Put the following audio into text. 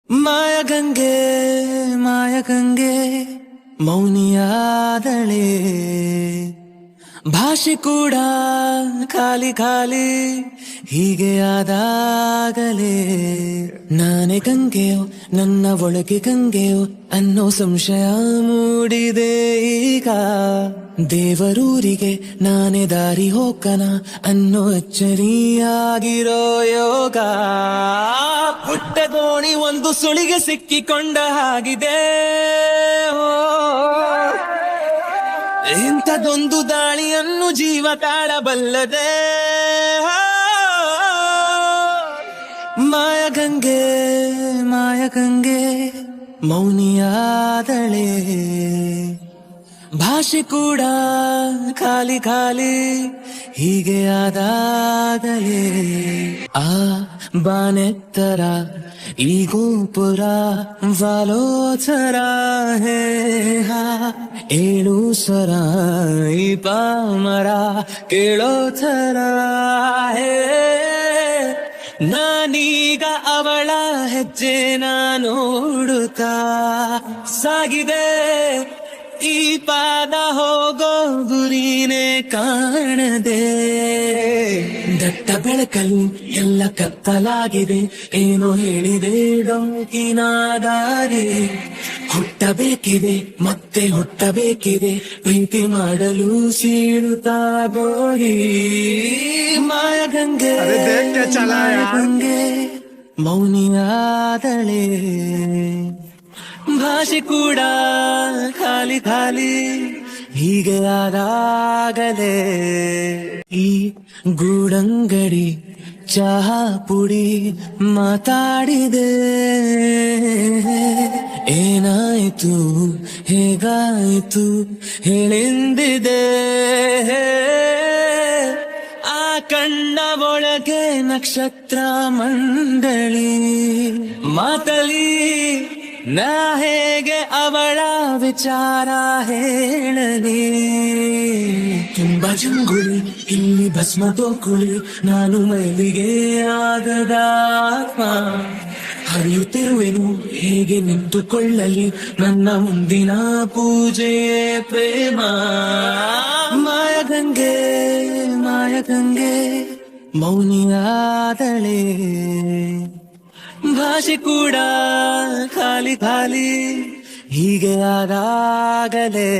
ಮಾಯಗಂಗೆ ಮಾಯಗಂಗೆ ಮೌನಿಯಾದಳೆ ಭಾಷೆ ಕೂಡ ಖಾಲಿ ಖಾಲಿ ಹೀಗೆ ಆದಾಗಲೇ ನಾನೇ ಗಂಗೆಯೋ ನನ್ನ ಒಳಗೆ ಗಂಗೆಯೋ ಅನ್ನೋ ಸಂಶಯ ಮೂಡಿದೆ ಈಗ ದೇವರೂರಿಗೆ ನಾನೇ ದಾರಿ ಹೋಗನ ಅನ್ನೋ ಅಚ್ಚರಿಯಾಗಿರೋ ಯೋಗ ಪುಟ್ಟ ದೋಣಿ ಒಂದು ಸುಳಿಗೆ ಸಿಕ್ಕಿಕೊಂಡ ಹಾಗಿದೆ ಇಂಥದೊಂದು ದಾಳಿಯನ್ನು ಜೀವ ತಾಳಬಲ್ಲದೆ ಮಾಯಗಂಗೆ ಮಾಯಗಂಗೆ ಮೌನಿಯಾದಳೆ ಭಾಷೆ ಕೂಡ ಖಾಲಿ ಖಾಲಿ ಹೀಗೆ ಆದಾಗಲೇ ಆ ಬಾನೆತ್ತರ ಈ ಗೋಪುರ ವಾಲೋಚರ ಹೇ ಏಳು ಸ್ವರ ಈ ಪಾಮರ ಕೇಳೋ ಥರ ಹೇ ನಾನೀಗ ಅವಳ ಹೆಜ್ಜೆನ ನೋಡುತ್ತಾ ಸಾಗಿದೆ ಈ ಪಾದ ಹೋಗೋ ಗುರಿನೇ ಕಾಣದೆ ದಟ್ಟ ಬೆಳಕಲು ಎಲ್ಲ ಕತ್ತಲಾಗಿದೆ ಏನೋ ಹೇಳಿದೆ ಡೊಂಕಿನ ದಾರಿ ಹುಟ್ಟಬೇಕಿದೆ ಮತ್ತೆ ಹುಟ್ಟಬೇಕಿದೆ ಪ್ರೀತಿ ಮಾಡಲು ಸೀಳುತ್ತಾ ಗೋರಿ ಮಾಯಗಂಗೆ ಮಾಯಗಂಗೆ ಮೌನಿಯಾದಳೆ ಭಾಷೆ ಕೂಡ ಖಾಲಿ ಖಾಲಿ ಹೀಗೆ ಆದಾಗಲೇ ಈ ಗೂಡಂಗಡಿ ಚಹಾ ಪುಡಿ ಮಾತಾಡಿದೆ ಏನಾಯ್ತು ಹೇಗಾಯ್ತು ಹೇಳಿಂದಿದೆ ಆ ಕಣ್ಣ ಒಳಗೆ ನಕ್ಷತ್ರ ಮಂಡಳಿ ಮಾತಲಿ ನಾ ಹೇಗೆ ಅವಳ ವಿಚಾರ ಹೇಳಲಿ ತುಂಬಾ ಜಂಗುಳಿ ಇಲ್ಲಿ ಭಸ್ಮ ತೋಕುಳಿ ನಾನು ಮೈಲಿಗೆ ಆಗದ ಆತ್ಮ ಹರಿಯುತ್ತಿರುವೆನು ಹೇಗೆ ನಿಂತುಕೊಳ್ಳಲಿ ನನ್ನ ಮುಂದಿನ ಪೂಜೆ ಪ್ರೇಮ ಮಾಯಗಂಗೆ ಮಾಯಗಂಗೆ ಮೌನಿಯಾದಳೆ ಭಾಷೆ ಕೂಡ ಖಾಲಿ ಖಾಲಿ ಹೀಗೆ ಆದಾಗಲೇ